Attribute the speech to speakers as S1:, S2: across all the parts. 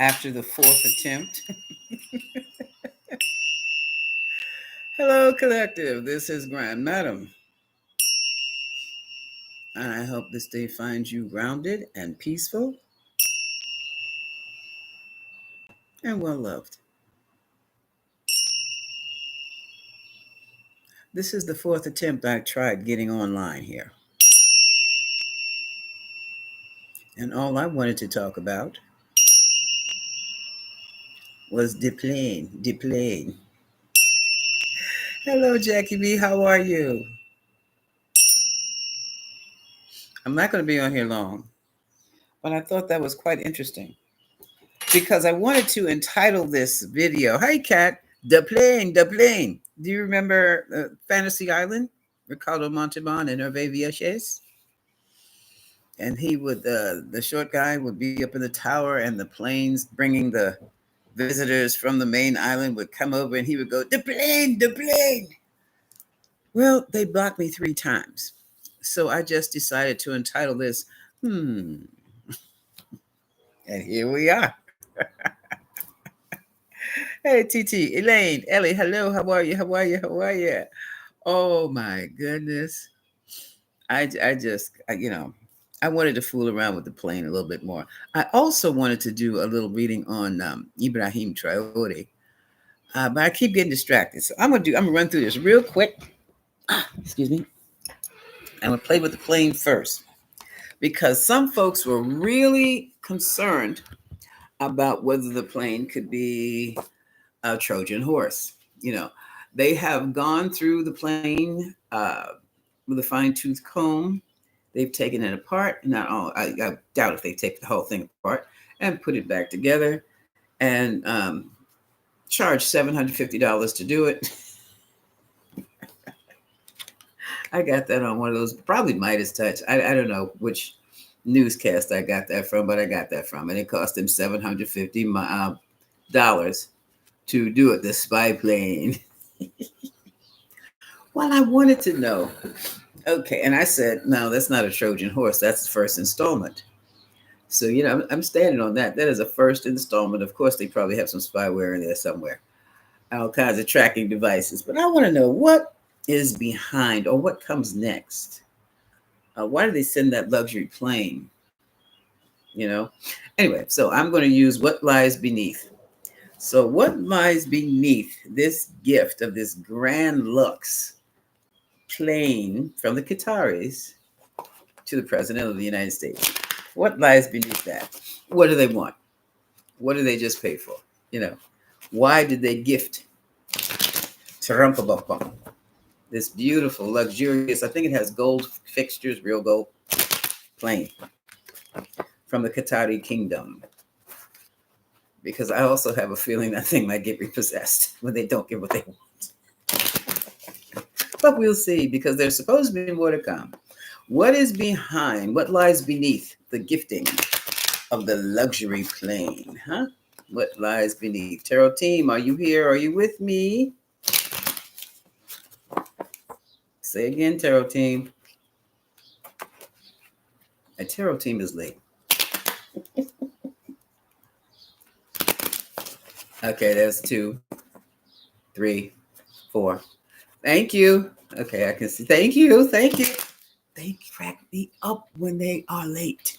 S1: after the fourth attempt. Hello, collective. This is Grand Madam, and I hope this day finds you grounded and peaceful and well loved. This is the fourth attempt I tried getting online here, and all I wanted to talk about was deplane, deplane. Hello, Jackie B. How are you? I'm not going to be on here long, but I thought that was quite interesting because I wanted to entitle this video, "Hey Cat, the plane, the plane." Do you remember Fantasy Island? Ricardo Montalban and Hervé Villechaize? And he would, the short guy would be up in the tower, and the planes bringing the visitors from the main island would come over, and he would go, "The plane, the plane." Well, they blocked me 3 times. So I just decided to entitle this, "Hmm." And here we are. Hey, TT, Elaine, Ellie, hello. How are you? How are you? How are you? Oh my goodness. I just, I wanted to fool around with the plane a little bit more. I also wanted to do a little reading on Ibrahim Traore, but I keep getting distracted. So I'm gonna run through this real quick. Excuse me. I'm gonna play with the plane first because some folks were really concerned about whether the plane could be a Trojan horse. You know, they have gone through the plane with a fine tooth comb. They've taken it apart. Not all. I doubt if they take the whole thing apart and put it back together and charge $750 to do it. I got that on one of those, probably Midas Touch. I don't know which newscast I got that from, but I got that from, and it cost them $750 to do it. The spy plane. Well, I wanted to know. Okay, and I said, no, that's not a Trojan horse. That's the first installment. So, I'm standing on that. That is a first installment. Of course, they probably have some spyware in there somewhere, all kinds of tracking devices. But I want to know what is behind or what comes next. Why do they send that luxury plane? Anyway, so I'm going to use what lies beneath. So, what lies beneath this gift of this grand lux plane from the Qataris to the President of the United States? What lies beneath that? What do they want? What do they just pay for? Why did they gift Tarampabapam, this beautiful, luxurious, I think it has gold fixtures, real gold plane from the Qatari kingdom? Because I also have a feeling that thing might get repossessed when they don't get what they want. But we'll see, because there's supposed to be more to come. What is behind, what lies beneath the gifting of the luxury plane, huh? What lies beneath? Tarot team, are you here? Are you with me? Say again, tarot team. A tarot team is late. Okay, there's 2, 3, 4. Thank you. Okay, I can see. Thank you. Thank you. They crack me up when they are late.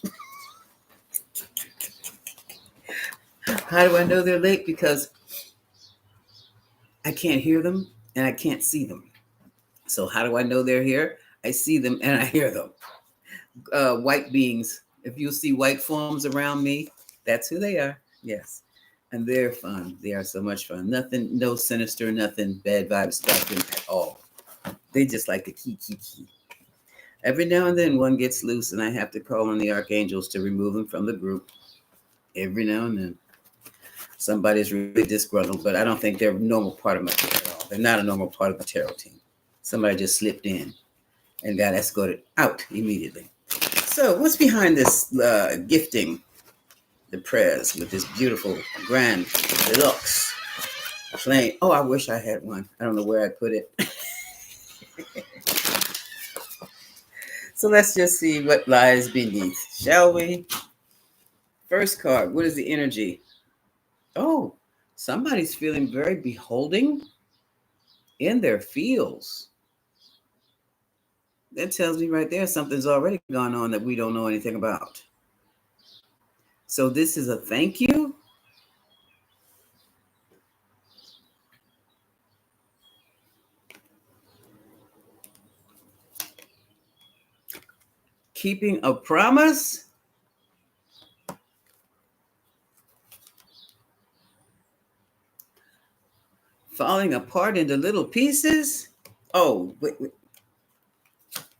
S1: How do I know they're late? Because I can't hear them and I can't see them. So how do I know they're here? I see them and I hear them. White beings. If you see white forms around me, that's who they are. Yes. And they're fun. They are so much fun. Nothing, no sinister, nothing bad vibes about them at all. They just like to key. Every now and then one gets loose and I have to call on the archangels to remove them from the group. Every now and then. Somebody's really disgruntled, but I don't think they're a normal part of my team at all. They're not a normal part of the tarot team. Somebody just slipped in and got escorted out immediately. So what's behind this gifting the prayers with this beautiful grand deluxe plane? Oh, I wish I had one. I don't know where I put it. So let's just see what lies beneath, shall we? First card, what is the energy Oh, somebody's feeling very beholding in their feels. That tells me right there something's already gone on that we don't know anything about. So this is a thank you. Keeping a promise. Falling apart into little pieces. Oh, wait.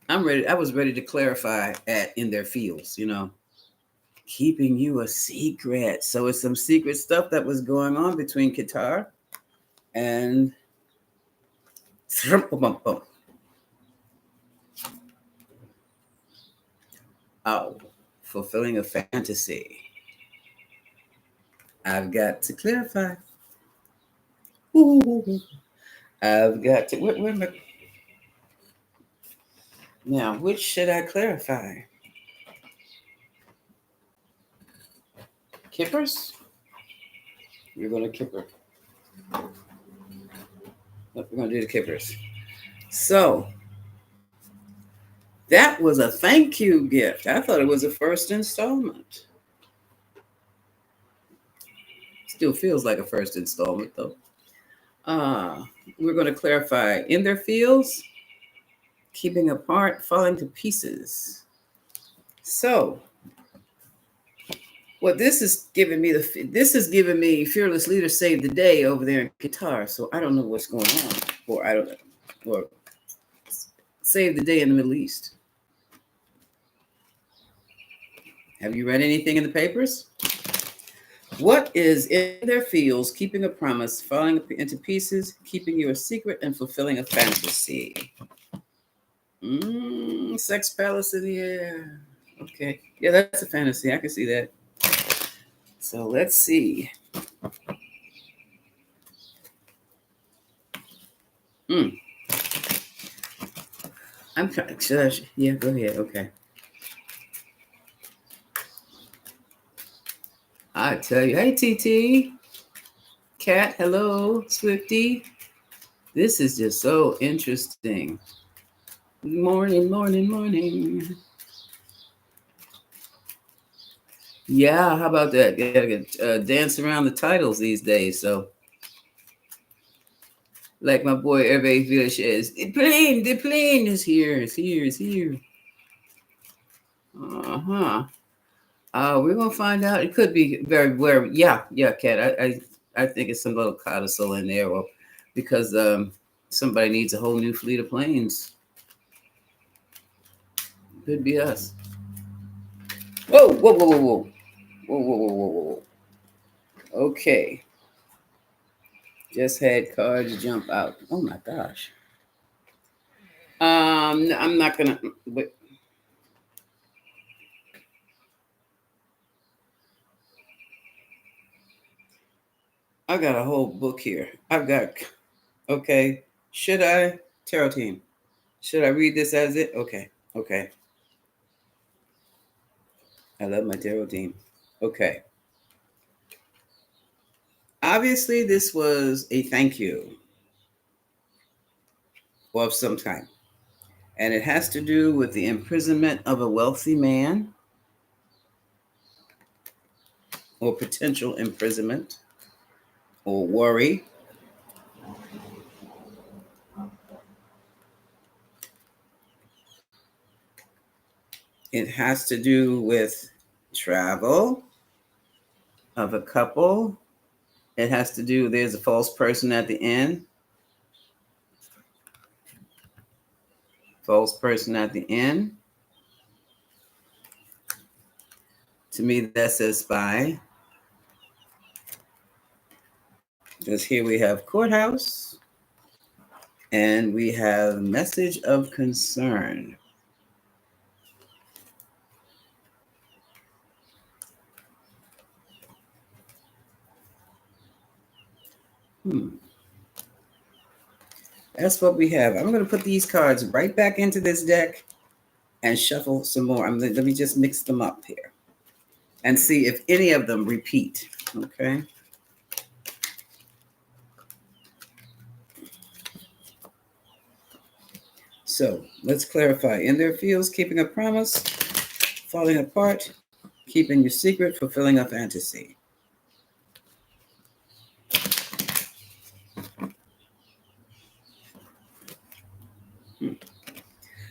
S1: I'm ready. I was ready to clarify at in their fields. Keeping you a secret. So it's some secret stuff that was going on between Qatar and oh, fulfilling a fantasy. I've got to clarify. Ooh, I've got to. Where am I? Now, which should I clarify? Kippers? You're going to kipper. We're going to do the kippers. So, that was a thank you gift. I thought it was a first installment. Still feels like a first installment, though. Uh, we're going to clarify in their fields, keeping apart, falling to pieces. So, well, this is giving me fearless leader saved the day over there in Qatar. So I don't know what's going on, or I don't, or save the day in the Middle East. Have you read anything in the papers? What is in their fields, keeping a promise, falling into pieces, keeping you a secret, and fulfilling a fantasy? Sex palace in the air. Okay. Yeah, that's a fantasy. I can see that. So let's see. Mm, I'm trying. Yeah, go ahead. Okay. I tell you. Hey, TT. Cat. Hello. Swifty. This is just so interesting. Morning, morning, morning. Yeah, how about that? Gotta dance around the titles these days. So, like my boy Hervé Village says, the plane is here, it's here, it's here. Uh-huh. We're gonna find out. It could be very. Yeah, Kat. I think it's some little codicil in there, or because somebody needs a whole new fleet of planes. Could be us. Whoa, whoa, whoa, whoa, whoa, whoa, whoa, whoa, whoa, whoa. Okay, just had cards jump out. Oh my gosh. I'm not gonna. Wait, I got a whole book here. I've got. Okay, should I tarot team? Should I read this as it? Okay, okay. I love my tarot team. Okay. Obviously, this was a thank you of some kind, and it has to do with the imprisonment of a wealthy man or potential imprisonment or worry. It has to do with travel of a couple. It has to do, there's a false person at the end. False person at the end. To me, that says spy. Because here we have courthouse and we have message of concern. Hmm. That's what we have. I'm going to put these cards right back into this deck and shuffle some more. Let me just mix them up here and see if any of them repeat. Okay. So let's clarify. In their fields, keeping a promise, falling apart, keeping your secret, fulfilling a fantasy.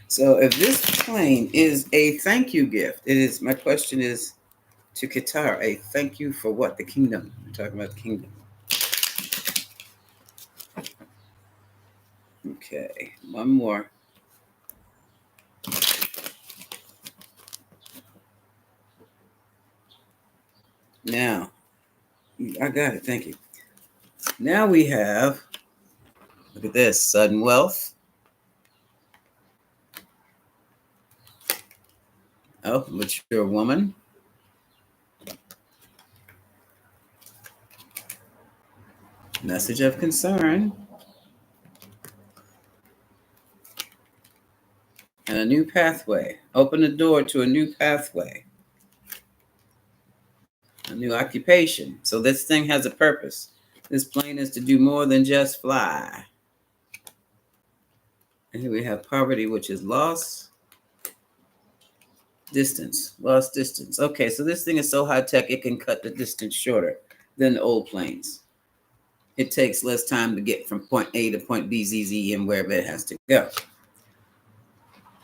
S1: So if this plane is a thank you gift, it is. My question is to Qatar, a thank you for what? The kingdom. We're talking about the kingdom. Okay, one more. Now, I got it. Thank you. Now we have, look at this, sudden wealth. Oh, mature woman. Message of concern. And a new pathway. Open the door to a new pathway. A new occupation. So this thing has a purpose. This plane is to do more than just fly. And here we have poverty, which is loss, distance, lost distance. Okay, so this thing is so high tech, it can cut the distance shorter than the old planes. It takes less time to get from point A to point B, Z, Z, and wherever it has to go.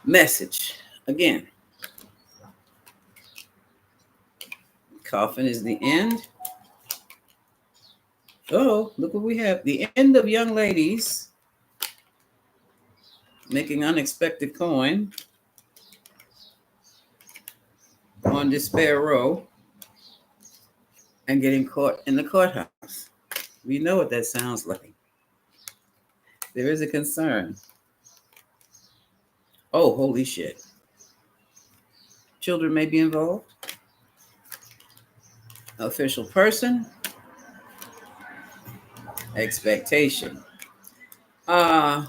S1: Message. Again, coffin is the end. Oh, look what we have. The end of young ladies making unexpected coin on Despair Row and getting caught in the courthouse. We know what that sounds like. There is a concern. Oh, holy shit. Children may be involved. Official person. Expectation. Uh-huh.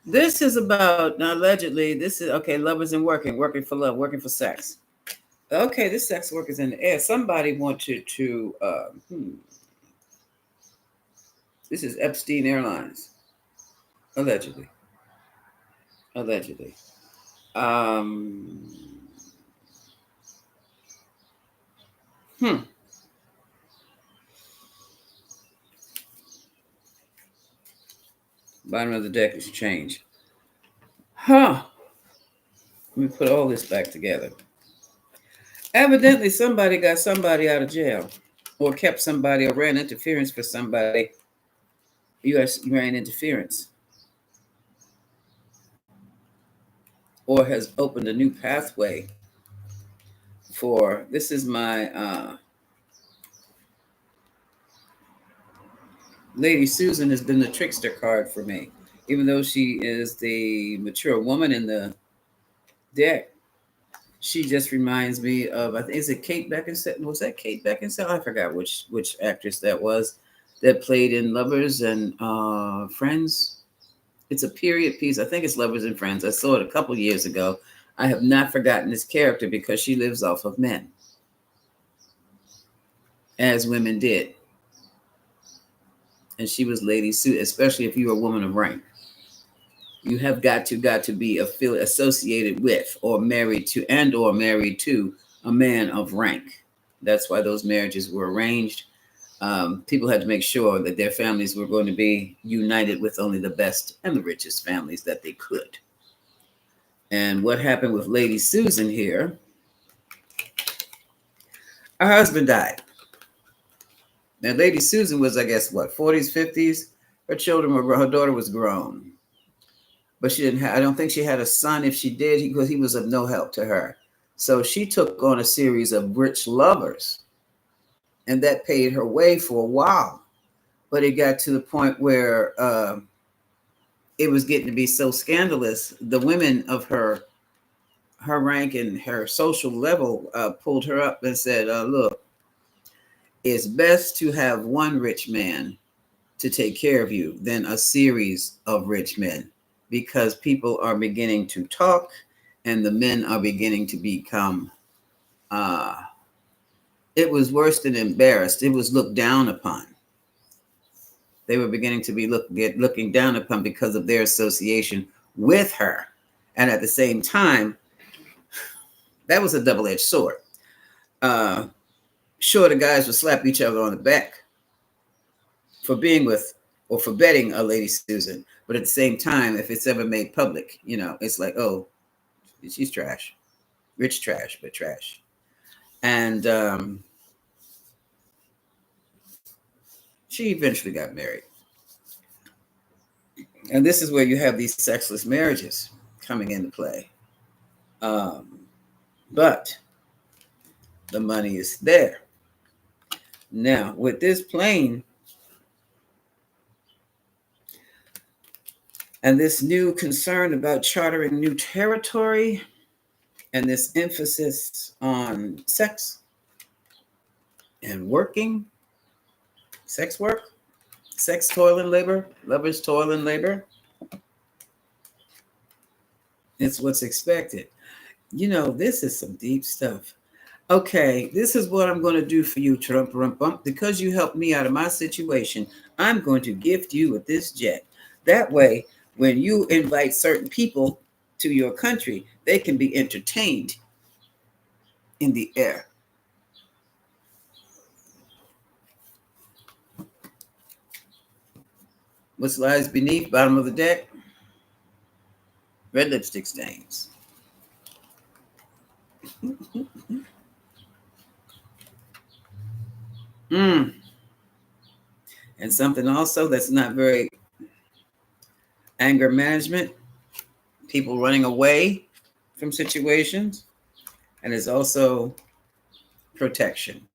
S1: This is about, now allegedly, this is, okay, lovers and working for love, working for sex. Okay, this sex work is in the air. Somebody wanted to, this is Epstein Airlines. Allegedly. Allegedly. Um, hmm. Bottom of the deck is change. Huh. Let me put all this back together. Evidently, somebody got somebody out of jail, or kept somebody, or ran interference for somebody. U.S. ran interference, or has opened a new pathway for. This is my Lady Susan has been the trickster card for me, even though she is the mature woman in the deck. She just reminds me of, I think, is it Kate Beckinsale? Was that Kate Beckinsale? I forgot which actress that was that played in Lovers and Friends. It's a period piece. I think it's Lovers and Friends. I saw it a couple years ago. I have not forgotten this character because she lives off of men, as women did. And she was Lady Sue, especially if you're a woman of rank. You have got to be associated with or married to a man of rank. That's why those marriages were arranged. People had to make sure that their families were going to be united with only the best and the richest families that they could. And what happened with Lady Susan here, her husband died. Now, Lady Susan was, I guess, what, 40s, 50s? Her daughter was grown. But she didn't have, I don't think she had a son. If she did, he was of no help to her. So she took on a series of rich lovers, and that paid her way for a while. But it got to the point where it was getting to be so scandalous. The women of her rank and her social level pulled her up and said, look, it's best to have one rich man to take care of you than a series of rich men, because people are beginning to talk and the men are beginning to become, it was worse than embarrassed. It was looked down upon. they were beginning to be looking down upon because of their association with her. And at the same time, that was a double-edged sword. Uh, sure, the guys would slap each other on the back for being with or for betting a Lady Susan. But at the same time, if it's ever made public, it's like, oh, she's trash. Rich trash, but trash. And she eventually got married. And this is where you have these sexless marriages coming into play. Um, but the money is there. Now, with this plane and this new concern about chartering new territory and this emphasis on sex and working, sex work, sex, toil, and labor, lovers, toil, and labor, it's what's expected. This is some deep stuff. Okay, this is what I'm going to do for you, Trump, because you helped me out of my situation. I'm going to gift you with this jet. That way, when you invite certain people to your country, they can be entertained in the air. What lies beneath, bottom of the deck? Red lipstick stains. And something also that's not very anger management, people running away from situations, and it's also protection.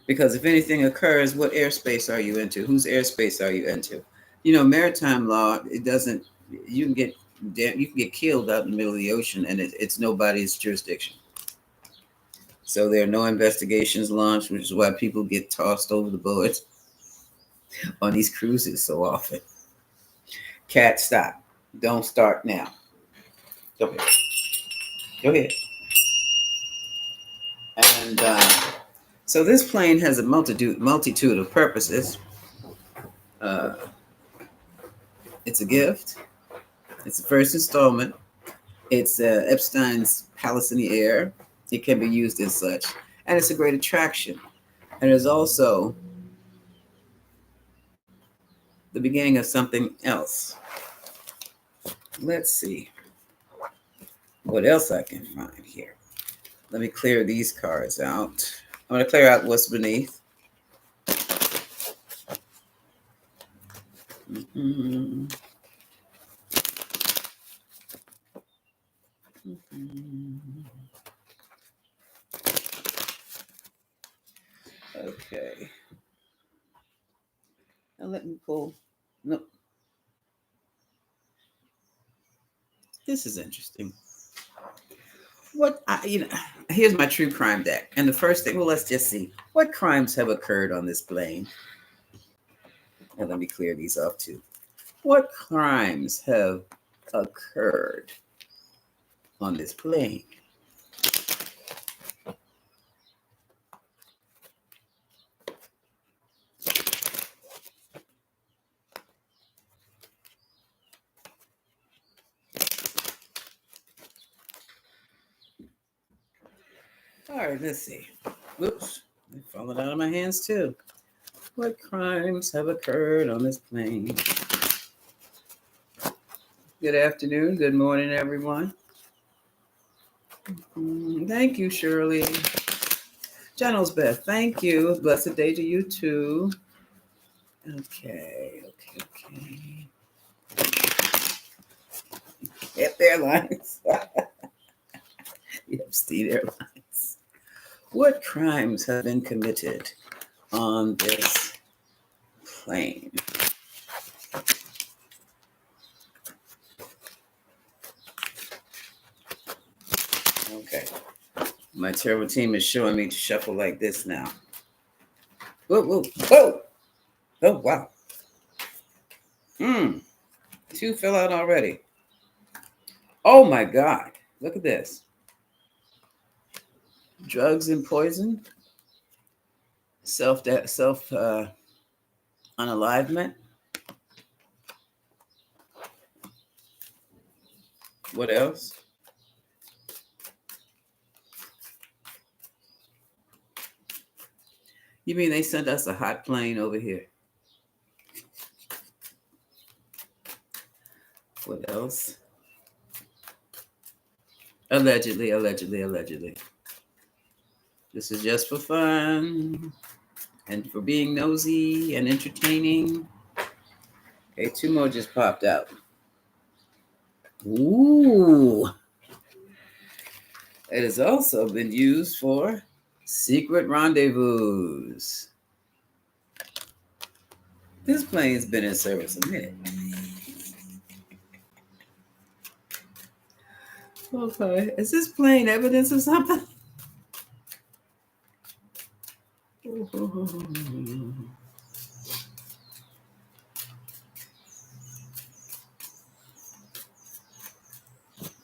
S1: Because if anything occurs, what airspace are you into? Whose airspace are you into? Maritime law, it doesn't, you can get killed out in the middle of the ocean, and it's nobody's jurisdiction. So there are no investigations launched, which is why people get tossed over the board on these cruises so often. Cat, stop. Don't start now. Go ahead. Go ahead. And so this plane has a multitude of purposes. Uh, it's a gift. It's the first installment. It's Epstein's Palace in the Air. It can be used as such. And it's a great attraction. And it's also the beginning of something else. Let's see what else I can find here. Let me clear these cards out. I'm going to clear out what's beneath. Mm-hmm. Mm-hmm. Okay. Now let me pull. No. This is interesting. Here's my true crime deck. And the first thing, well, let's just see. What crimes have occurred on this plane? And let me clear these off too. What crimes have occurred on this plane? All right, let's see. Whoops, they're falling out of my hands too. What crimes have occurred on this plane? Good afternoon, good morning, everyone. Thank you, Shirley. John Beth, thank you. Blessed day to you too. Okay. Jet Airlines. Epstein Airlines. What crimes have been committed on this plane? Okay. My terrible team is showing me to shuffle like this now. Whoa. Oh, wow. Two fell out already. Oh my God. Look at this. Drugs and poison. Unalivement. What else? You mean they sent us a hot plane over here? What else? Allegedly, allegedly, allegedly. This is just for fun and for being nosy and entertaining. Okay, two more just popped out. Ooh. It has also been used for secret rendezvous. This plane's been in service a minute. Okay, is this plane evidence of something?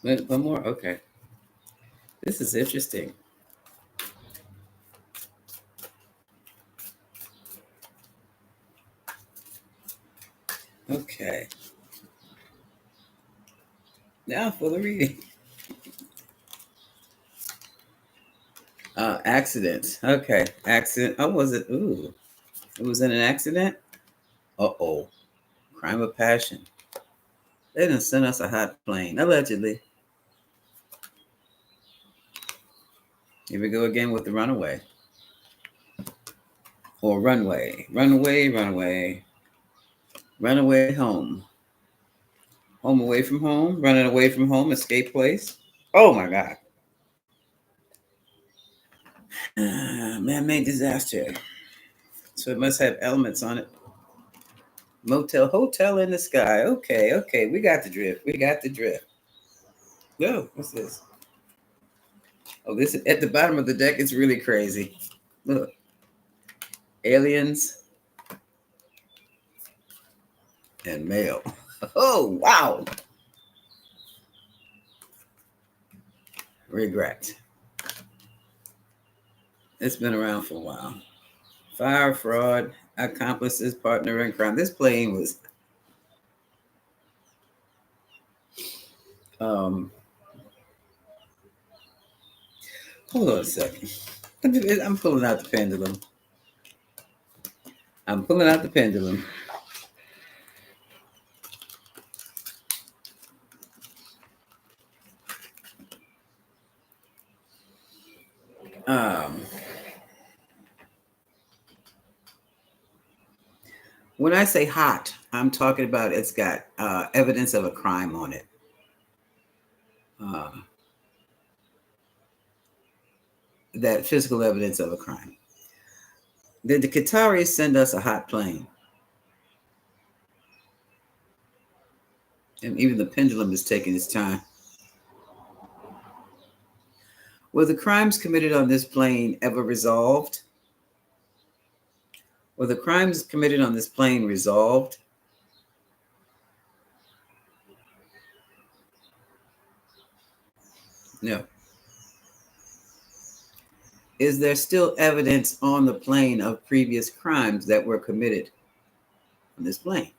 S1: One more? Okay. This is interesting. Okay. Now for the reading. Accident. Okay. Accident. Oh, was it? Ooh. It was in an accident? Uh-oh. Crime of passion. They didn't send us a hot plane. Allegedly. Here we go again with the runaway. Or runway. Runaway, runaway. Runaway home. Home away from home. Running away from home. Escape place. Oh my God. Man-made disaster. So it must have elements on it. Motel, hotel in the sky. Okay, okay. We got the drift. We got the drift. Whoa, what's this? Oh, this is at the bottom of the deck. It's really crazy. Look. Aliens and mail. Oh, wow. Regret. It's been around for a while. Fire, fraud, accomplices, partner in crime. This plane was hold on a second. I'm pulling out the pendulum. I'm pulling out the pendulum. When I say hot, I'm talking about it's got evidence of a crime on it. That physical evidence of a crime. Did the Qataris send us a hot plane? And even the pendulum is taking its time. Were the crimes committed on this plane ever resolved? Were the crimes committed on this plane resolved? No. Is there still evidence on the plane of previous crimes that were committed on this plane?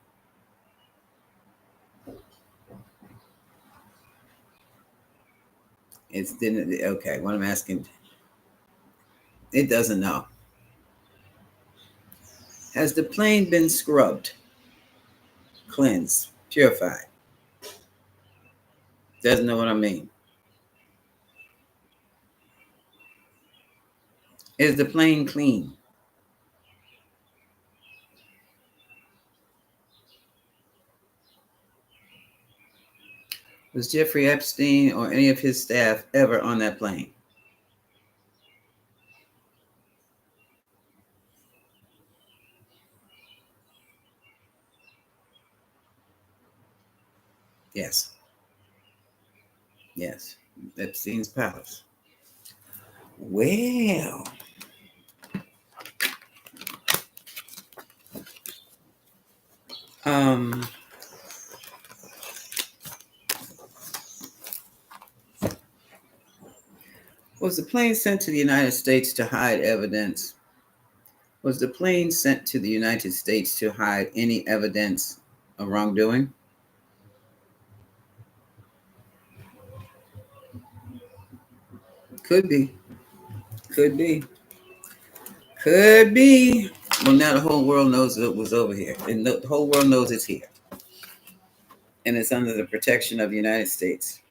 S1: It's didn't okay. What I'm asking, it doesn't know. Has the plane been scrubbed, cleansed, purified? Doesn't know what I mean. Is the plane clean? Was Jeffrey Epstein or any of his staff ever on that plane? Yes. Yes. Epstein's palace. Well, um, was the plane sent to the United States to hide evidence Was the plane sent to the United States to hide any evidence of wrongdoing? Could be. Could be. Could be. Well, now the whole world knows it was over here, and the whole world knows it's here, and it's under the protection of the United States.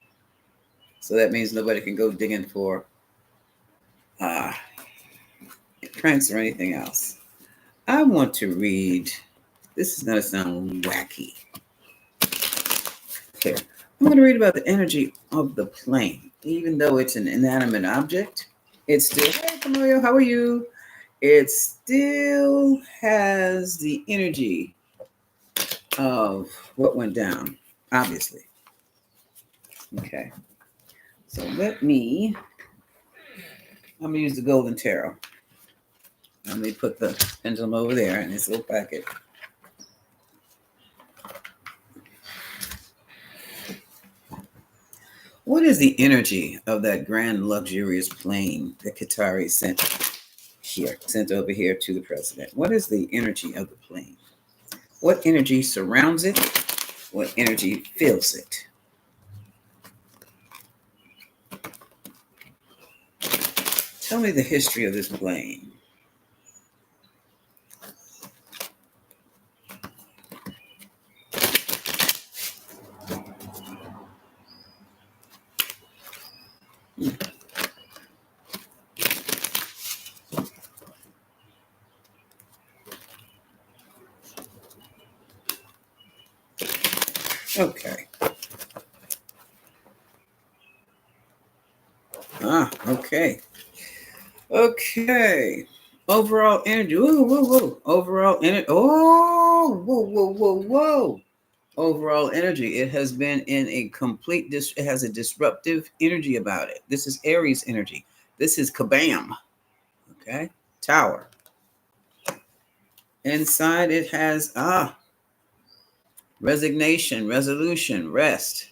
S1: So that means nobody can go digging for uh, prints or anything else. I want to read. This is going to sound wacky. Here, I'm going to read about the energy of the plane. Even though it's an inanimate object, it's still, hey, Camilo, how are you? It still has the energy of what went down, obviously. Okay, so I'm going to use the golden tarot. Let me put the pendulum over there in this little packet. What is the energy of that grand luxurious plane that Qatari sent over here to the president? What is the energy of the plane? What energy surrounds it? What energy fills it? Tell me the history of this plane. Okay. Okay. Okay. Overall energy. Whoa, whoa, whoa. Overall energy. Oh, whoa, whoa, whoa, whoa. Overall energy. It has been in a complete, it has a disruptive energy about it. This is Aries energy. This is kabam. Okay. Tower. Inside it has, resignation, resolution, rest.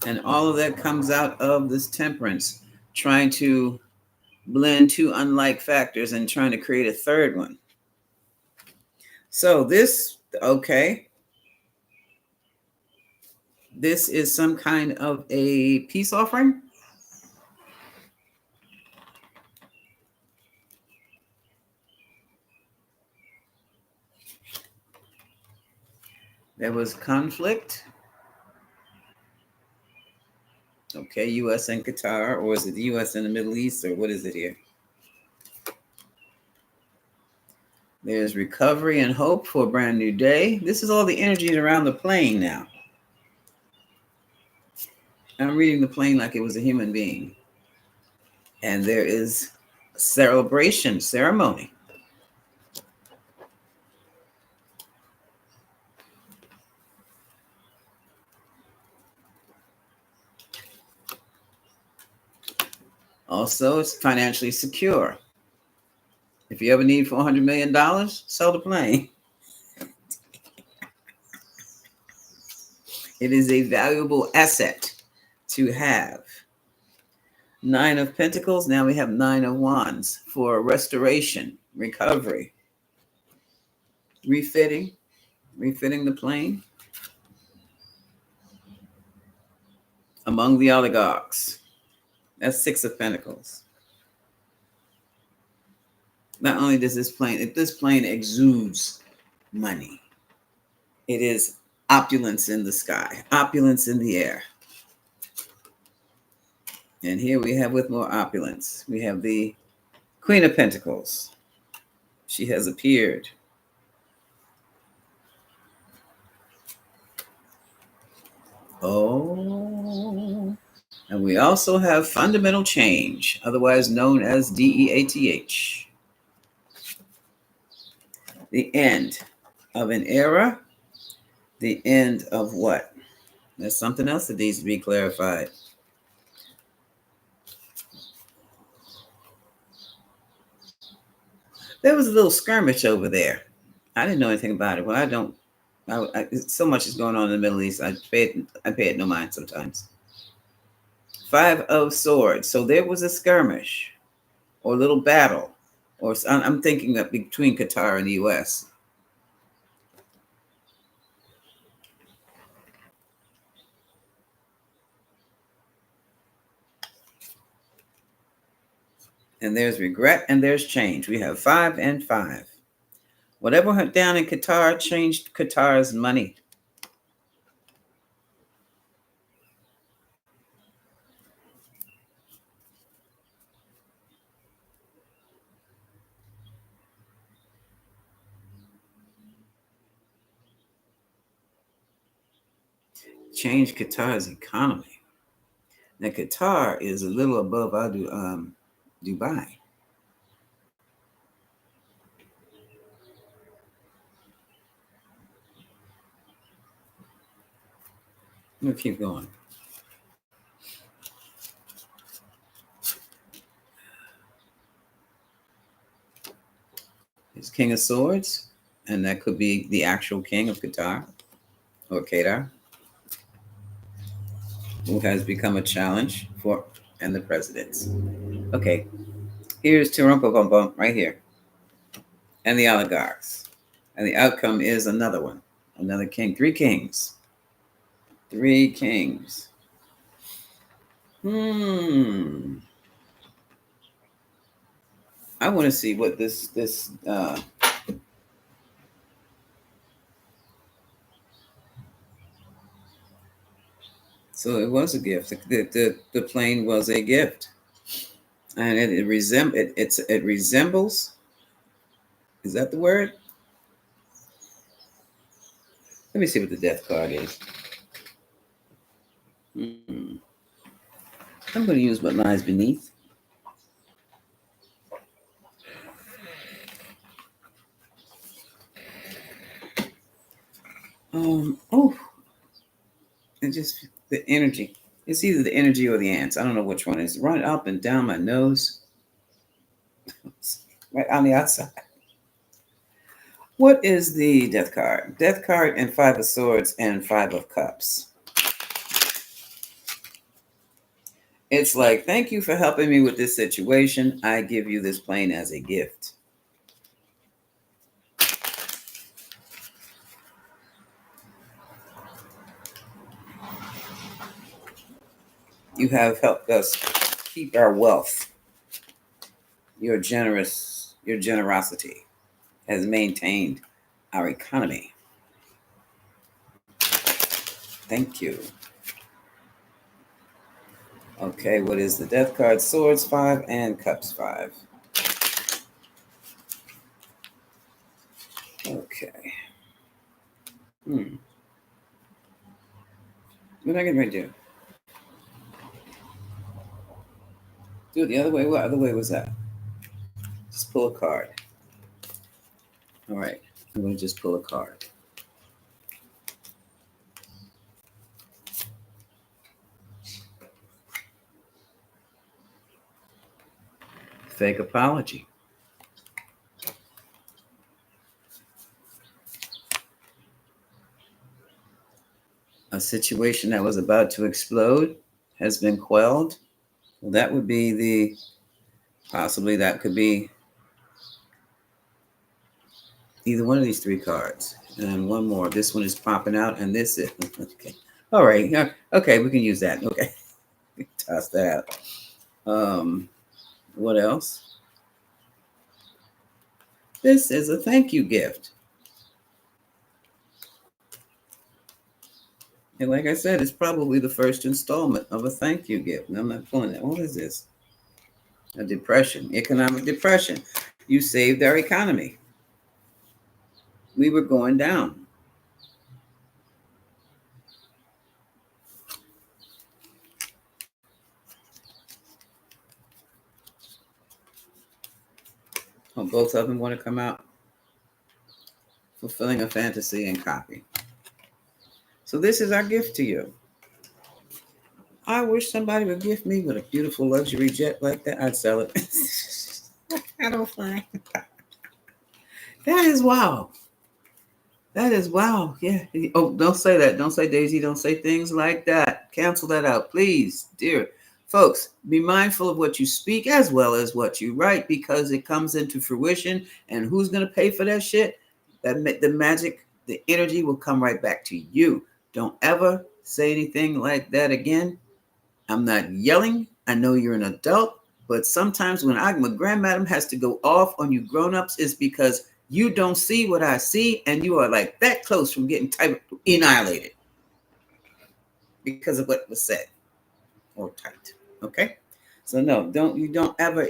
S1: And all of that comes out of this temperance, trying to blend two unlike factors and trying to create a third one. So this, okay, this is some kind of a peace offering. There was conflict. Okay, U.S. and Qatar, or is it the U.S. and the Middle East, or what is it here? There's recovery and hope for a brand new day. This is all the energies around the plane now. I'm reading the plane like it was a human being. And there is celebration, ceremony. Also, it's financially secure. If you ever need $400 million, sell the plane. It is a valuable asset to have. 9 of Pentacles. Now we have 9 of Wands for restoration, recovery, refitting the plane among the oligarchs. That's 6 of Pentacles. Not only does this plane exudes money. It is opulence in the sky, opulence in the air. And here we have with more opulence, we have the Queen of Pentacles. She has appeared. Oh, and we also have fundamental change, otherwise known as DEATH. The end of an era, the end of what? There's something else that needs to be clarified. There was a little skirmish over there. I didn't know anything about it. Well, so much is going on in the Middle East. I pay it no mind sometimes. Five of Swords. So there was a skirmish or a little battle, or I'm thinking of between Qatar and the U.S. And there's regret and there's change. We have 5 and 5. Whatever went down in Qatar changed Qatar's money. Changed Qatar's economy. Now Qatar is a little above Dubai. Let me keep going. It's King of Swords, and that could be the actual king of Qatar or Qatar, who has become a challenge for and the presidents. Okay, here's Tirumpa Bum Bum right here, and the oligarchs, and the outcome is another one, another king, 3 kings, 3 kings. I want to see what this. So it was a gift. The plane was a gift, and it resembles. Is that the word? Let me see what the death card is. Hmm. I'm going to use what lies beneath. Oh, it just the energy. It's either the energy or the ants. I don't know which one. It's running up and down my nose, right on the outside. What is the death card? Death card and 5 of Swords and 5 of Cups. It's like, thank you for helping me with this situation. I give you this plane as a gift. You have helped us keep our wealth. Your generosity has maintained our economy. Thank you. Okay, what is the death card? Swords 5 and Cups 5. Okay. What am I going to do? Do it the other way. What other way was that? Just pull a card. All right. I'm going to just pull a card. Fake apology. A situation that was about to explode has been quelled. Well, that would be the possibly that could be either one of these 3 cards. And one more. This one is popping out, and this is okay. All right. Okay, we can use that. Okay. Toss that out. What else? This is a thank you gift. And like I said, it's probably the first installment of a thank you gift. And I'm not pulling that. What is this? A depression, economic depression. You saved our economy. We were going down. Oh, both of them want to come out. Fulfilling a fantasy and copy. So this is our gift to you. I wish somebody would gift me with a beautiful luxury jet like that. I'd sell it. I don't find that is wow. That is wow. Yeah. Oh, don't say that. Don't say Daisy. Don't say things like that. Cancel that out, please, dear. Folks, be mindful of what you speak as well as what you write because it comes into fruition. And who's going to pay for that shit? The magic, the energy will come right back to you. Don't ever say anything like that again. I'm not yelling. I know you're an adult, but sometimes when grandmadam has to go off on you grown-ups, is because you don't see what I see, and you are like that close from getting annihilated because of what was said or typed. Okay, so no, don't ever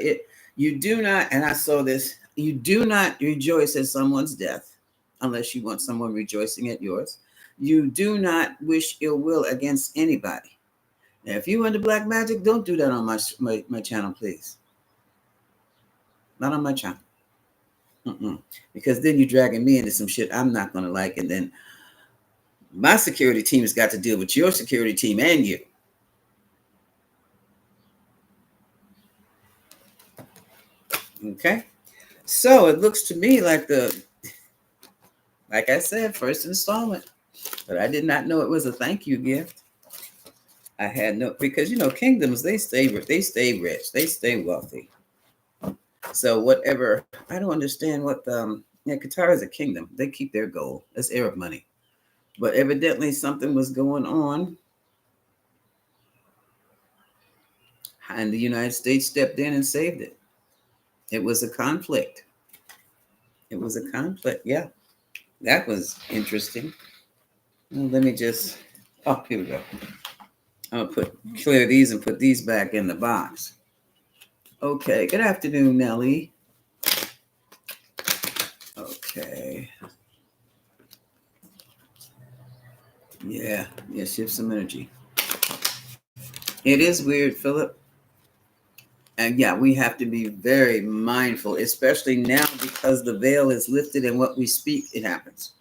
S1: you do not. And I saw this. You do not rejoice at someone's death unless you want someone rejoicing at yours. You do not wish ill will against anybody. Now, if you into black magic, don't do that on my channel, please. Not on my channel. Mm-mm. Because then you're dragging me into some shit I'm not going to like. And then my security team has got to deal with your security team and you. Okay? So it looks to me like like I said, first installment. But I did not know it was a thank you gift. I had no, because kingdoms, they stay rich, they stay wealthy. So whatever, I don't understand what Qatar is a kingdom. They keep their gold. That's Arab money. But evidently something was going on, and the United States stepped in and saved it. It was a conflict. It was a conflict. Yeah, that was interesting. Well, let me just. Oh, here we go. I'm gonna clear these and put these back in the box. Okay. Good afternoon, Nellie. Okay. Yeah. Shift some energy. It is weird, Philip. And yeah, we have to be very mindful, especially now because the veil is lifted and what we speak, it happens.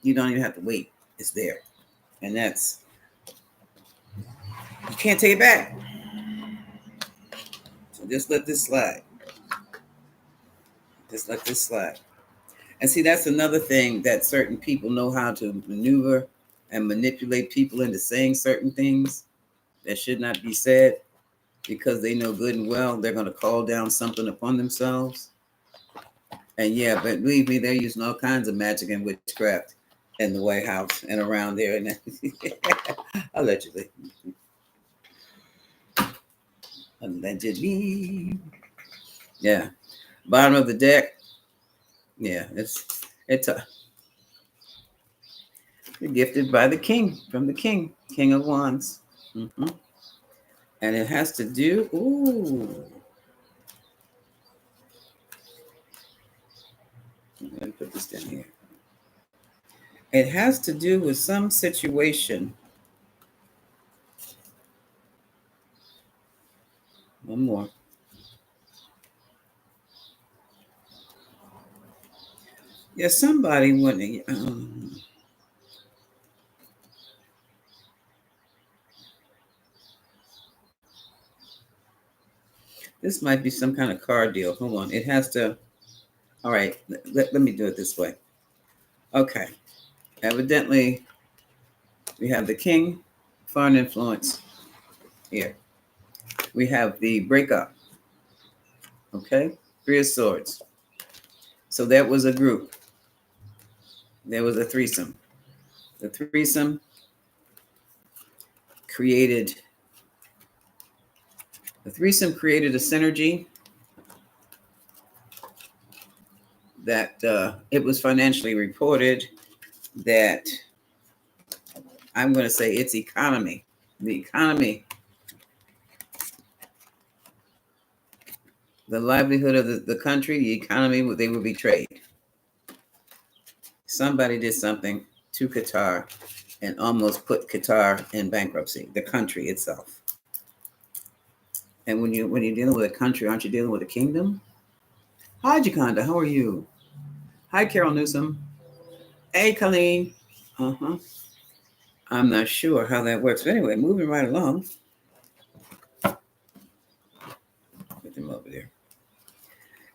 S1: You don't even have to wait. It's there. And that's, you can't take it back. So just let this slide. Just let this slide. And see, that's another thing that certain people know how to maneuver and manipulate people into saying certain things that should not be said because they know good and well they're going to call down something upon themselves. And yeah, but believe me, they're using all kinds of magic and witchcraft in the White House and around there. And allegedly. Allegedly. Yeah. Bottom of the deck. Yeah, it's gifted by the king, from the king of wands. Mm-hmm. And it has to do, ooh. I'm going to put this down here. It has to do with some situation. One more. Yeah, somebody went. This might be some kind of car deal. Hold on. It has to. All right. Let me do it this way. Okay. Evidently, we have the king, foreign influence here. We have the breakup. Okay. Three of Swords. So that was a group. There was a threesome. The threesome created a synergy that it was financially reported that I'm going to say its economy, the economy, the livelihood of the country, the economy, they were betrayed. Somebody did something to Qatar and almost put Qatar in bankruptcy, the country itself. And when you're dealing with a country, aren't you dealing with a kingdom? Hi, Jaconda. How are you? Hi, Carol Newsom. Hey, Colleen. Uh-huh. I'm not sure how that works. But anyway, moving right along. Put them over there.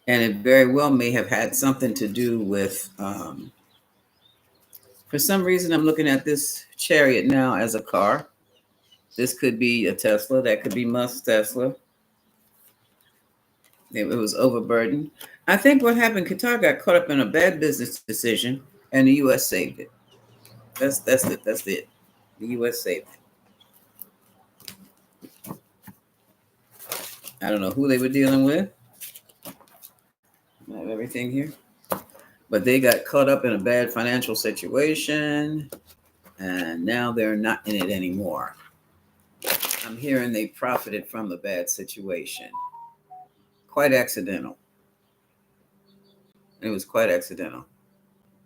S1: And it very well may have had something to do with, for some reason, I'm looking at this chariot now as a car. This could be a Tesla. That could be Musk's Tesla. It was overburdened. I think what happened, Qatar got caught up in a bad business decision, and the U.S. saved it. That's it. That's it. The U.S. saved it. I don't know who they were dealing with. I have everything here, but they got caught up in a bad financial situation, and now they're not in it anymore. I'm hearing they profited from the bad situation. Quite accidental. It was quite accidental.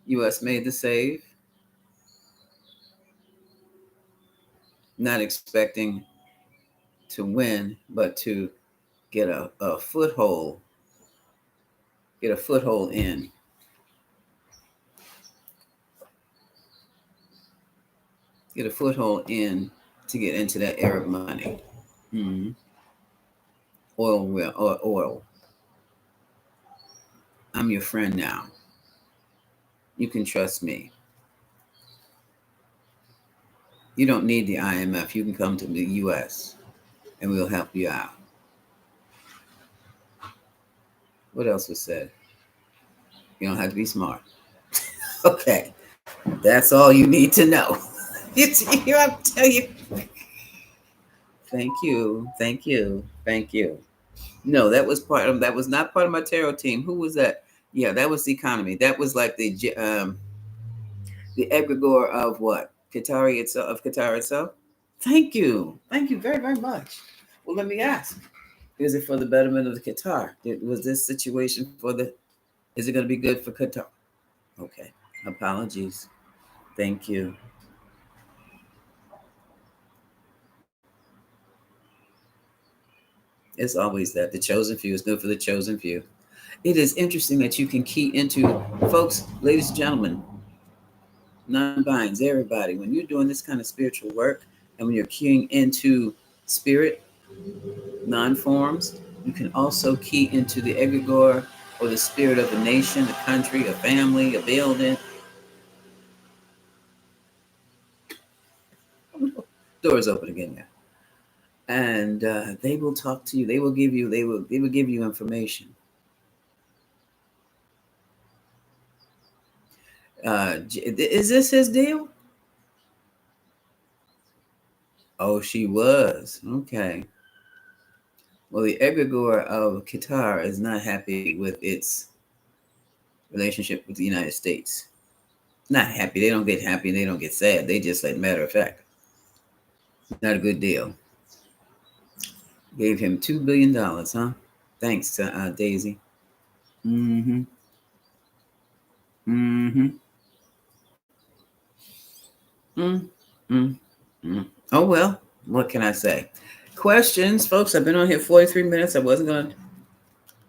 S1: U.S. made the save, not expecting to win, but to get a foothold, get a foothold in. Get a foothold in to get into that Arab money. Mm-hmm. Oil. I'm your friend now. You can trust me. You don't need the IMF. You can come to the U.S. and we'll help you out. What else was said? You don't have to be smart. Okay, that's all you need to know. I tell you. Thank you, thank you, thank you. No, that was part of that was not part of my tarot team. Who was that? Yeah, that was the economy. That was like the egregore of what? Qatari itself of Qatar itself. Thank you very very much. Well, let me ask: is it for the betterment of the Qatar? Was this situation for the? Is it going to be good for Qatar? Okay. Apologies. Thank you. It's always that the chosen few is good for the chosen few. It is interesting that you can key into, folks, ladies and gentlemen, non-binds, everybody. When you're doing this kind of spiritual work, and when you're keying into spirit, non-forms, you can also key into the egregore or the spirit of a nation, a country, a family, a building. Doors open again now. And they will talk to you. They will give you information. Is this his deal? Oh, she was. Okay. Well, the egregore of Qatar is not happy with its relationship with the United States. Not happy. They don't get happy. They don't get sad. They just like matter of fact. Not a good deal. Gave him $2 billion, huh? Thanks to Daisy. Mm-hmm. Mm-hmm. Mm-hmm. Mm. Oh well. What can I say? Questions, folks. I've been on here 43 minutes. I wasn't gonna.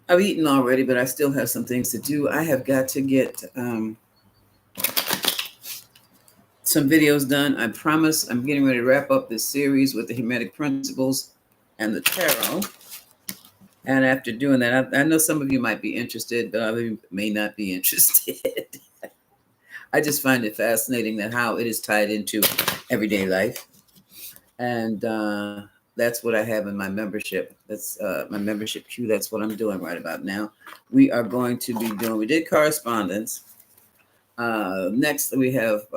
S1: I've eaten already, but I still have some things to do. I have got to get some videos done. I promise I'm getting ready to wrap up this series with the Hermetic Principles and the Tarot. And after doing that, I know some of you might be interested, but others may not be interested. I just find it fascinating that how it is tied into everyday life. And that's what I have in my membership. That's my membership queue. That's what I'm doing right about now. We are going to be doing, we did correspondence. Next, we have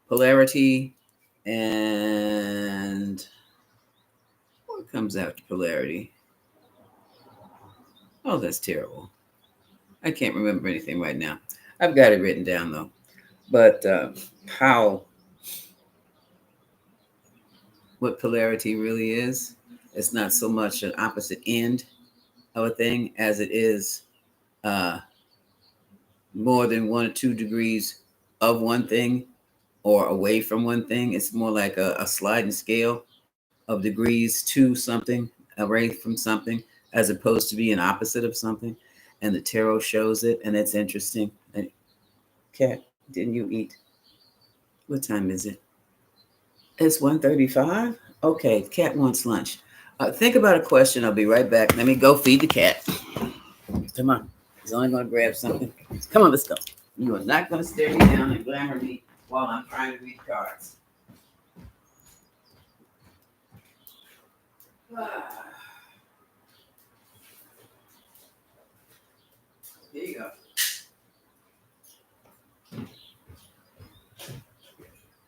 S1: polarity, and what comes after polarity? Oh, that's terrible. I can't remember anything right now. I've got it written down though. But how, what polarity really is, it's not so much an opposite end of a thing as it is uh, more than 1 or 2 degrees of one thing or away from one thing. It's more like a sliding scale of degrees to something, away from something, as opposed to being opposite of something. And the tarot shows it, and it's interesting. And Cat, didn't you eat? What time is it? It's 1:35. Okay, cat wants lunch. Think about a question. I'll be right back. Let me go feed the cat. Come on. He's only going to grab something. Come on, let's go. You are not going to stare me down and glamour me while I'm trying to read cards. Ah, here you go.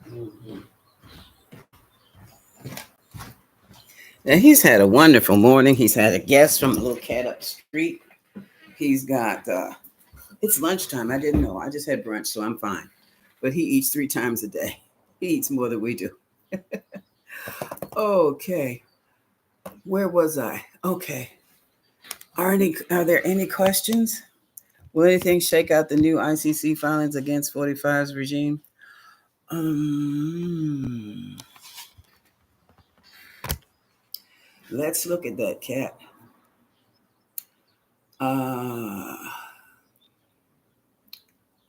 S1: Mhm. Now he's had a wonderful morning. He's had a guest from a little cat up the street. He's got it's lunchtime. I didn't know. I just had brunch, so I'm fine. But he eats 3 times a day. He eats more than we do. Okay. Where was I? Okay. Are there any questions? Will anything shake out the new ICC filings against 45's regime? Um, let's look at that cat. Uh,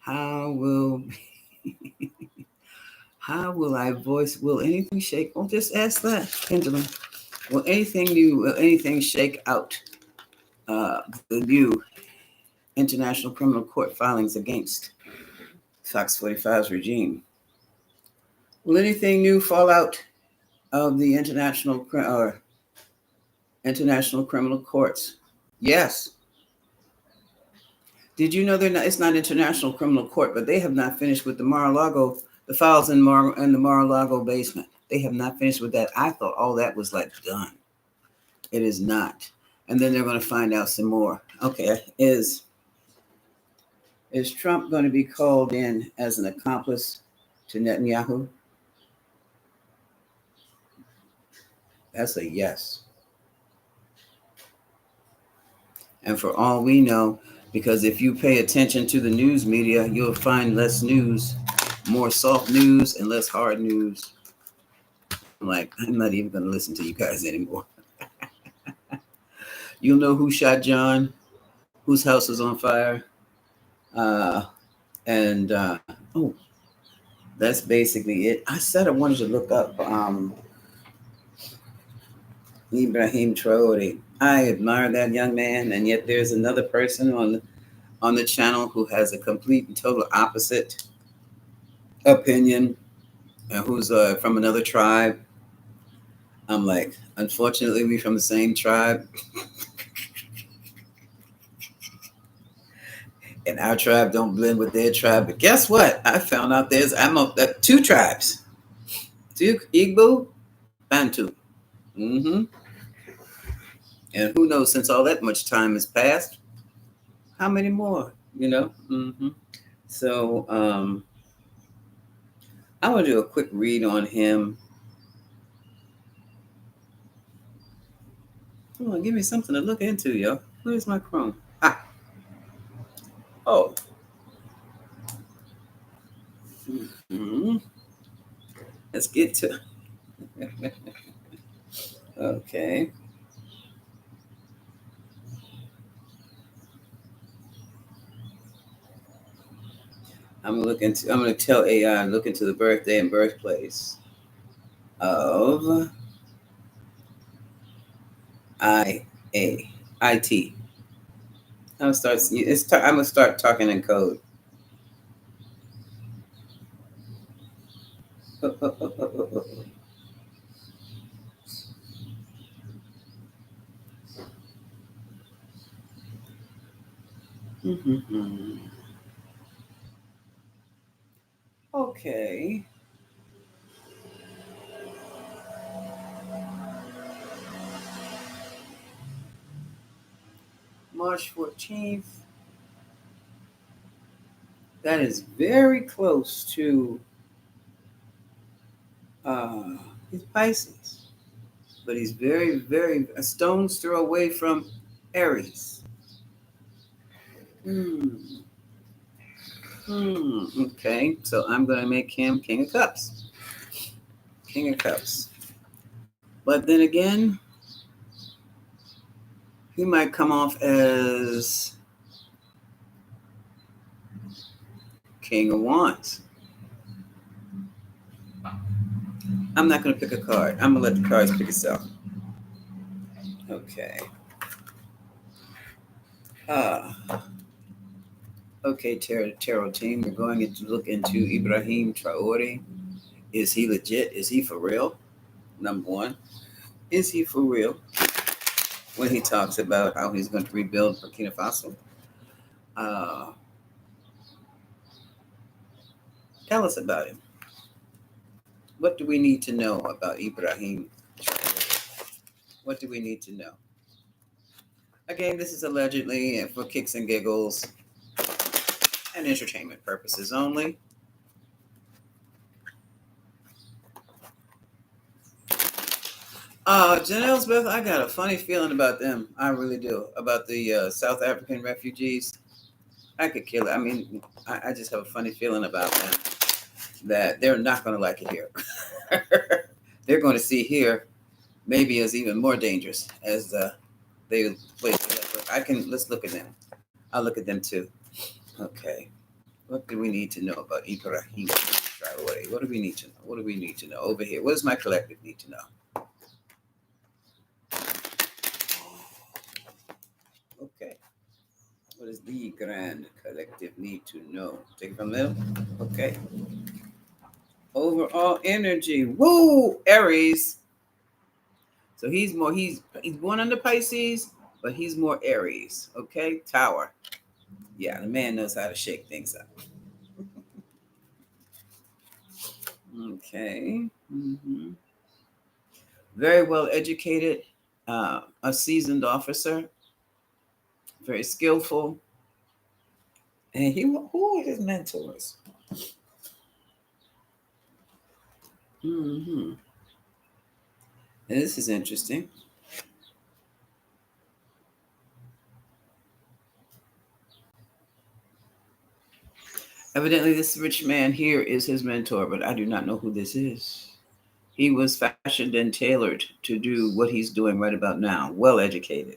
S1: how will how will I voice? Will anything shake? Well, just ask that, Pendulum. Will anything new? Will anything shake out the new International Criminal Court filings against Fox 45's regime? Will anything new fall out of the international criminal courts? Yes. Did you know they're not? It's not international criminal court, but they have not finished with the Mar-a-Lago, the files in the Mar-a-Lago basement. They have not finished with that. I thought all that was like done. It is not. And then they're going to find out some more. Okay, is Trump going to be called in as an accomplice to Netanyahu? That's a yes. And for all we know, because if you pay attention to the news media, you'll find less news, more soft news and less hard news. I'm like, I'm not even going to listen to you guys anymore. You'll know who shot John, whose house is on fire. Uh, and oh, that's basically it. I said I wanted to look up Ibrahim Traore. I admire that young man, and yet there's another person on the channel who has a complete and total opposite opinion, who's from another tribe. I'm like, unfortunately, we from the same tribe, and our tribe don't blend with their tribe. But guess what? I found out two tribes: Duke, Igbo, Bantu. Mm-hmm. And who knows? Since all that much time has passed, how many more? You know. Mm-hmm. So I want to do a quick read on him. Come on, give me something to look into, yo. Where's my Chrome? Ah, oh. Mm-hmm. Let's get to. Okay. I'm gonna tell AI look into the birthday and birthplace of I A I T. I'm gonna start talking in code. Okay. March 14th. That is very close to uh his Pisces. But he's very, very a stone's throw away from Aries. Hmm. Okay, so I'm gonna make him King of Cups. King of Cups. But then again, he might come off as King of Wands. I'm not gonna pick a card. I'm gonna let the cards pick itself. Okay. Uh okay, tarot team. We're going to look into Ibrahim Traore. Is he legit? Is he for real? Number one. Is he for real when he talks about how he's going to rebuild Burkina Faso? Uh, Tell us about him. What do we need to know about Ibrahim? What do we need to know? Again, this is allegedly for kicks and giggles and entertainment purposes only. Janelle Smith, I got a funny feeling about them. I really do. About the South African refugees. I could kill it. I mean, I just have a funny feeling about them that they're not going to like it here. They're going to see here maybe as even more dangerous as they place it. But let's look at them. I'll look at them too. Okay. What do we need to know about Ibrahim Traore? What do we need to know? What do we need to know over here? What does my collective need to know? Okay. What does the grand collective need to know? Take it from them. Okay. Overall energy. Woo! Aries. So he's born under Pisces, but he's more Aries. Okay. Tower. Yeah, the man knows how to shake things up. Okay. Very well educated, a seasoned officer, very skillful. And who are his mentors? Mm-hmm. And this is interesting. Evidently, this rich man here is his mentor, but I do not know who this is. He was fashioned and tailored to do what he's doing right about now. Well educated,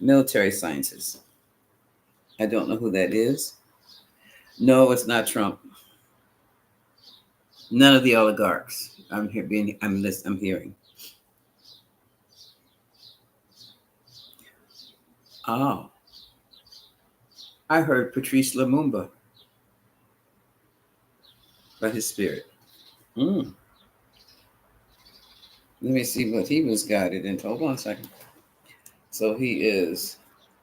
S1: military sciences. I don't know who that is. No, it's not Trump. None of the oligarchs. I'm hearing. Oh, I heard Patrice Lumumba by his spirit. Mm. Let me see what he was guided into. Hold on a second. So he is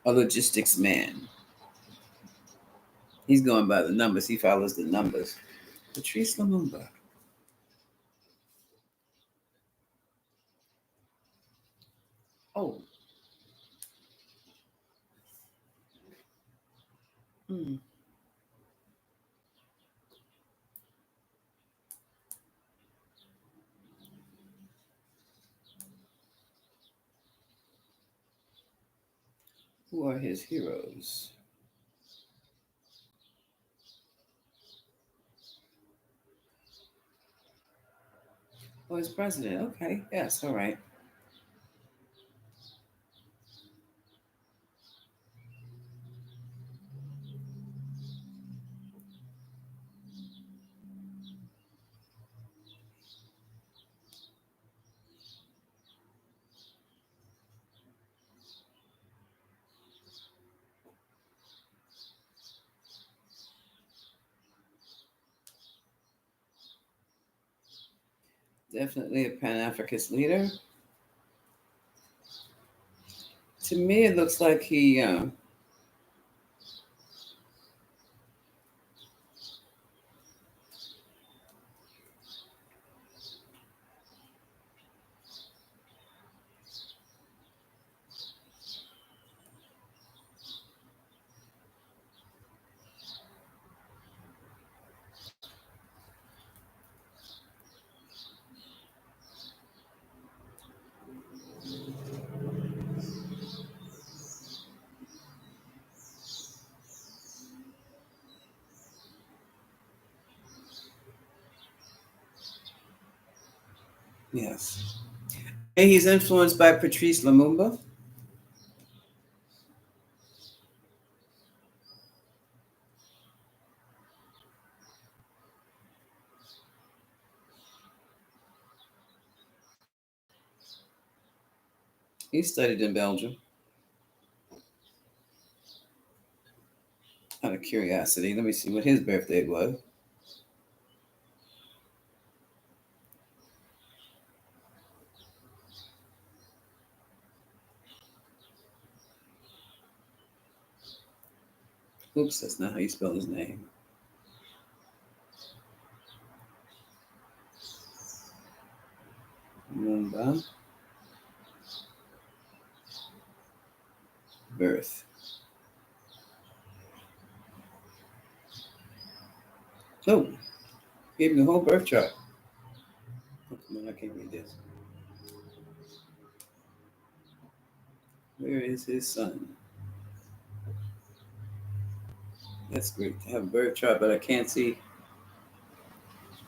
S1: a logistics man. He's going by the numbers. He follows the numbers. Patrice Lumumba. Oh. Mm. Who are his heroes? Oh, his president. Okay. Yes. All right. Definitely a Pan Africanist leader. To me, it looks like he. Yes. And he's influenced by Patrice Lumumba. He studied in Belgium. Out of curiosity, let me see what his birthday was. Oops, that's not how you spell his name. Mumba. Birth. Oh, gave me the whole birth chart. Oh, come on, I can't read this. Where is his son? That's great to have a birth chart, but I can't see.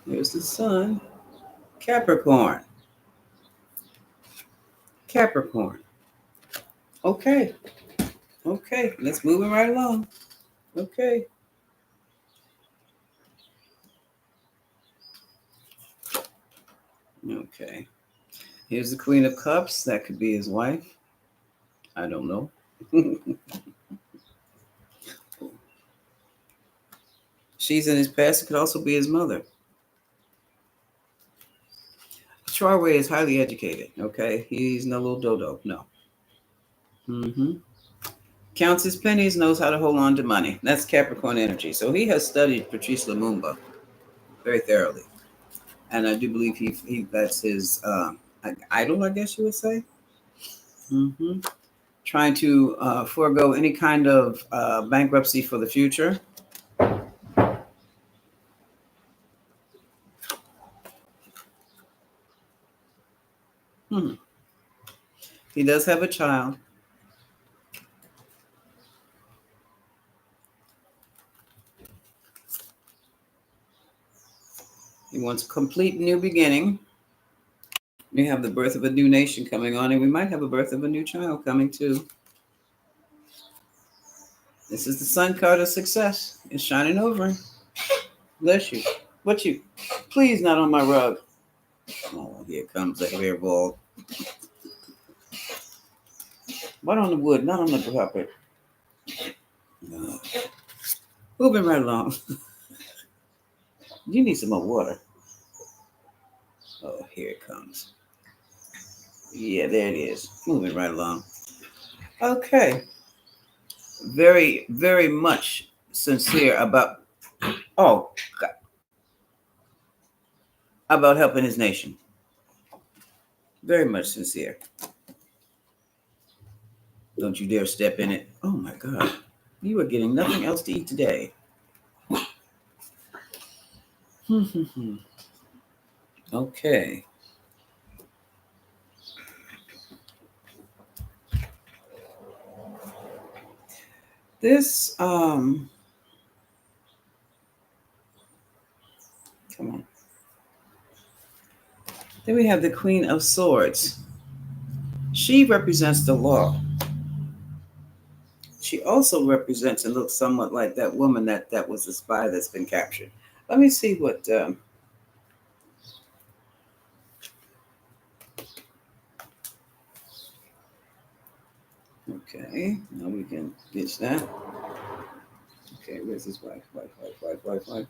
S1: There's the sun. Capricorn. Capricorn. Okay. Okay. Let's move it right along. Okay. Okay. Here's the Queen of Cups. That could be his wife. I don't know. She's in his past. It could also be his mother. Charway is highly educated. Okay. He's no little dodo. No. Mm-hmm. Counts his pennies, knows how to hold on to money. That's Capricorn energy. So he has studied Patrice Lumumba very thoroughly. And I do believe he that's his idol, I guess you would say. Hmm. Trying to forego any kind of bankruptcy for the future. Hmm. He does have a child. He wants a complete new beginning. We have the birth of a new nation coming on, and we might have a birth of a new child coming too. This is the sun card of success. It's shining over. Bless you. What you? Please, not on my rug. Oh, here comes a hairball. What on the wood, not on the carpet. No. Moving right along. You need some more water. Oh, here it comes. Yeah, there it is. Moving right along. Okay. Very, very much sincere oh, about helping his nation. Very much sincere. Don't you dare step in it. Oh my God. You are getting nothing else to eat today. Okay. This come on. Then we have the Queen of Swords. She represents the law. She also represents and looks somewhat like that woman that was the spy that's been captured. Let me see what. Okay, now we can ditch that. Okay, where's his wife? Wife.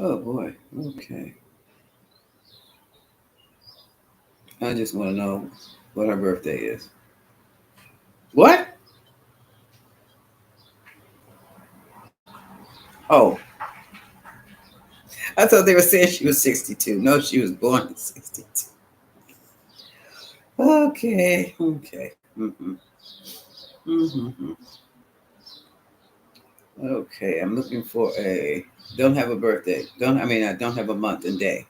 S1: Oh boy. Okay. I just want to know what her birthday is. What? Oh, I thought they were saying she was 62. No, she was born in 62. Okay. Okay. Mm-hmm. Okay, I'm looking for a. Don't have a birthday. I don't have a month and day.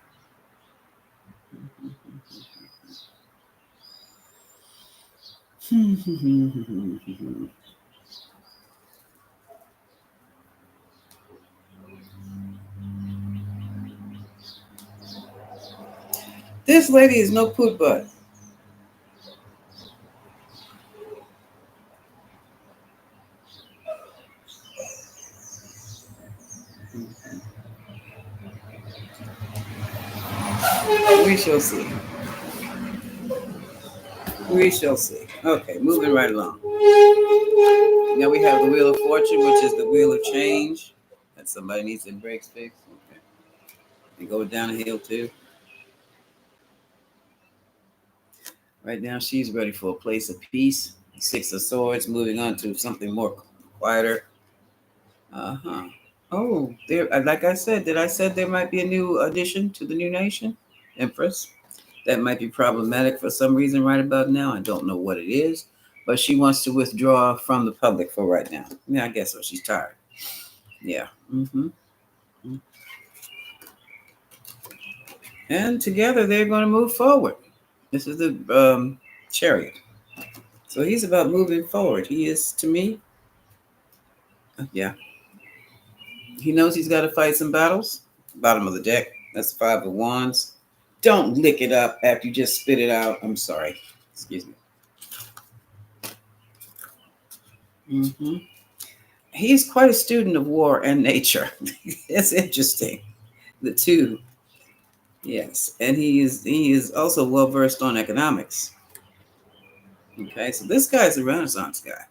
S1: This lady is no poop butt. We shall see. We shall see. Okay, moving right along. Now we have the Wheel of Fortune, which is the wheel of change. That somebody needs their brakes fixed. Okay. You go down the hill too. Right now, she's ready for a place of peace. Six of Swords, moving on to something more quieter. Uh huh. Oh, there. Like I said, did I said there might be a new addition to the new nation, Empress? That might be problematic for some reason right about now. I don't know what it is, but she wants to withdraw from the public for right now. Yeah, I guess so. She's tired. Yeah. Mm-hmm. And together they're going to move forward. This is the chariot. So he's about moving forward. He is to me. Yeah. He knows he's got to fight some battles. Bottom of the deck. That's the Five of Wands. Don't lick it up after you just spit it out. I'm sorry. Excuse me. Hmm. He's quite a student of war and nature. It's interesting. The two, yes, and he is also well versed on economics. Okay, so this guy's a Renaissance guy.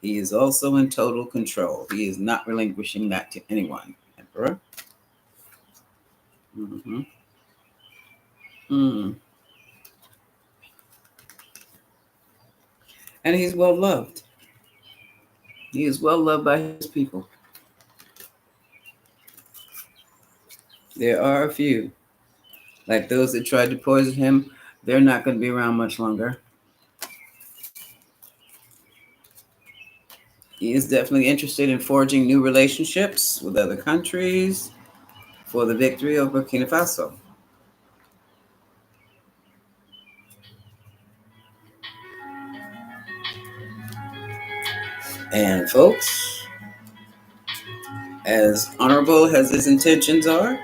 S1: He is also in total control. He is not relinquishing that to anyone. Emperor. Mm-hmm. Mm. And he's well loved. He is well loved by his people. There are a few, like those that tried to poison him. They're not going to be around much longer. He is definitely interested in forging new relationships with other countries for the victory of Burkina Faso. And folks, as honorable as his intentions are,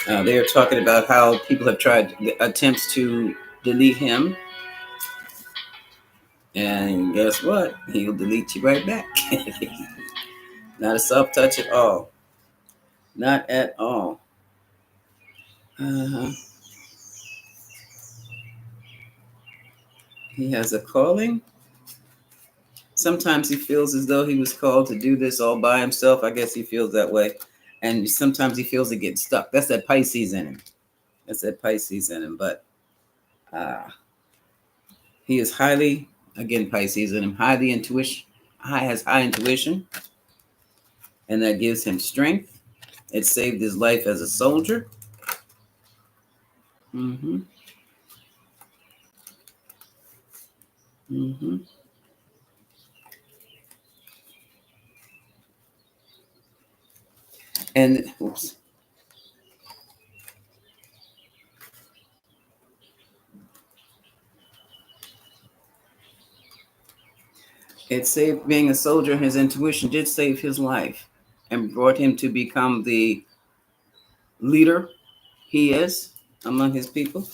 S1: they are talking about how people have tried attempts to delete him. And guess what? He'll delete you right back. Not a soft touch at all. Not at all. Uh-huh. He has a calling. Sometimes he feels as though he was called to do this all by himself. I guess he feels that way. And sometimes he feels it gets stuck. That's that Pisces in him. That's that Pisces in him. But uh, he is highly, again, Pisces in him, highly intuition, has high intuition, and that gives him strength. It saved his life as a soldier. Mm-hmm. Mm-hmm. And oops, it saved being a soldier. His intuition did save his life and brought him to become the leader he is among his people.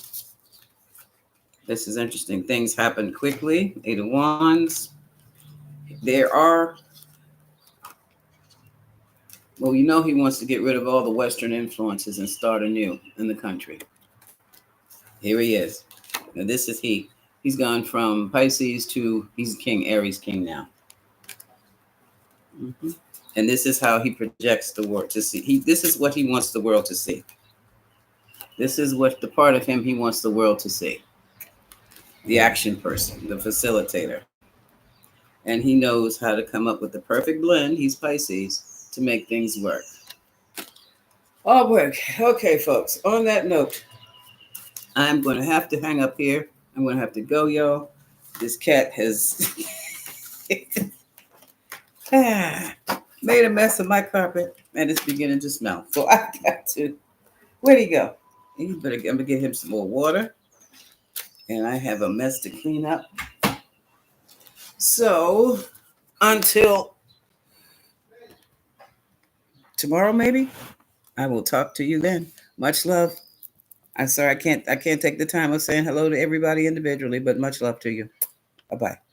S1: This is interesting. Things happen quickly. Eight of Wands. There are, well, he wants to get rid of all the Western influences and start anew in the country. Here he is. Now, this is he. He's gone from Pisces to, he's King, Aries King now. Mm-hmm. And this is how he projects the world to see. This is what he wants the world to see. This is what the part of him he wants the world to see. The action person, the facilitator. And he knows how to come up with the perfect blend, he's Pisces, to make things work. All work. Okay, folks, on that note, I'm going to have to hang up here. I'm going to have to go, y'all. This cat has made a mess of my carpet and it's beginning to smell. So I got to, where'd he go? I'm going to get him some more water. And I have a mess to clean up. So until tomorrow, maybe. I will talk to you then. Much love. I'm sorry I can't take the time of saying hello to everybody individually, but much love to you. Bye bye.